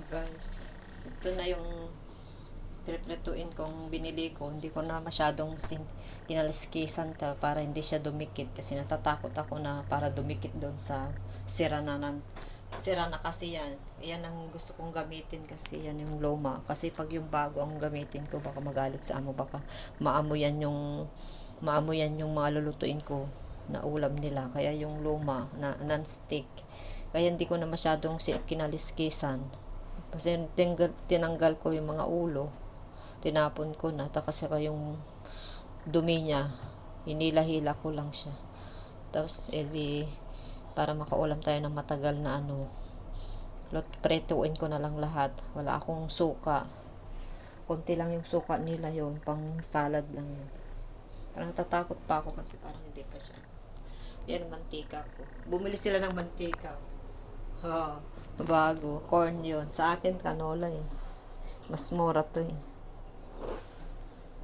Guys, ito na yung prepretuin kong binili ko. Hindi ko na masyadong kinaliskisan para hindi siya dumikit kasi natatakot ako na para dumikit doon sa sira na kasi yan. Yan ang gusto kong gamitin kasi yan yung luma. Kasi pag yung bago ang gamitin ko, baka magalit sa amo, baka maamo yan yung mga lulutuin ko na ulam nila. Kaya yung luma na non-stick, kaya hindi ko na masyadong kinaliskisan kasi tinanggal ko yung mga ulo, tinapon ko na, kasi yung dumi niya, hinila-hila ko lang siya. Tapos para makaulam tayo ng matagal na pretuin ko na lang lahat. Wala akong suka, konti lang yung suka nila, yon pang salad lang yun. Parang tatakot pa ako kasi parang hindi pa siya. Yan, mantika ko, bumili sila ng mantika. Bago, corn yun. Sa akin, canola eh. Mas mura to eh.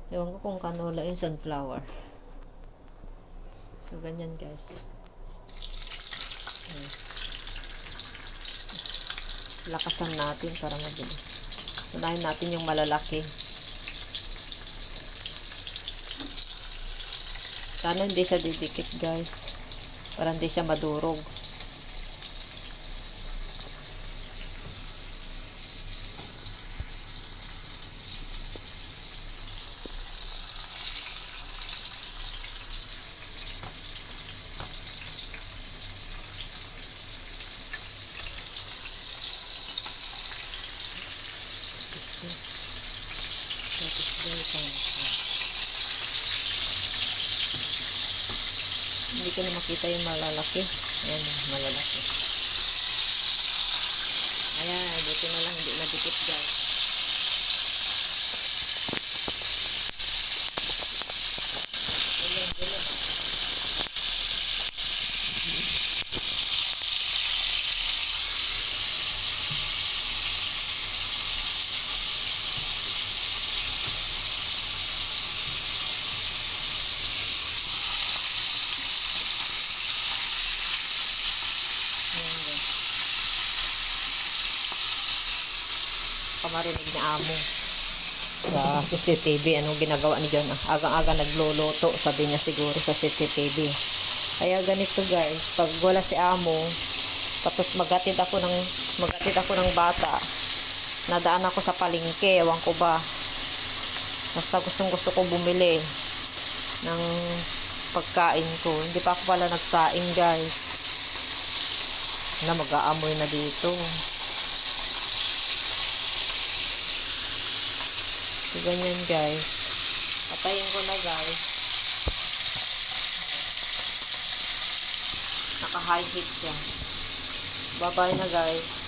Ewan ko kung canola yung sunflower. So, ganyan guys. Lakasan natin para mabilis. Unahin natin yung malalaki. Sana hindi siya didikit guys. Para hindi siya madurog. Hindi ko na makita yung malalaki. Ayan, malalaki. Ayan, buti na lang, hindi nadikit guys. Marinig ni amo sa CCTV anong ginagawa ni John. Agang-aga nagluluto, sabi niya siguro sa CCTV. Kaya ganito guys, pag wala si amo, tapos magatid ako ng bata, nadaan ako sa palengke, ewan ko ba, basta gusto ko bumili ng pagkain ko. Hindi pa ako pala nagsaing guys, na mag-aamoy na dito. So, ganyan guys. Patayin ko na guys. Naka high heat siya. Bye-bye na guys.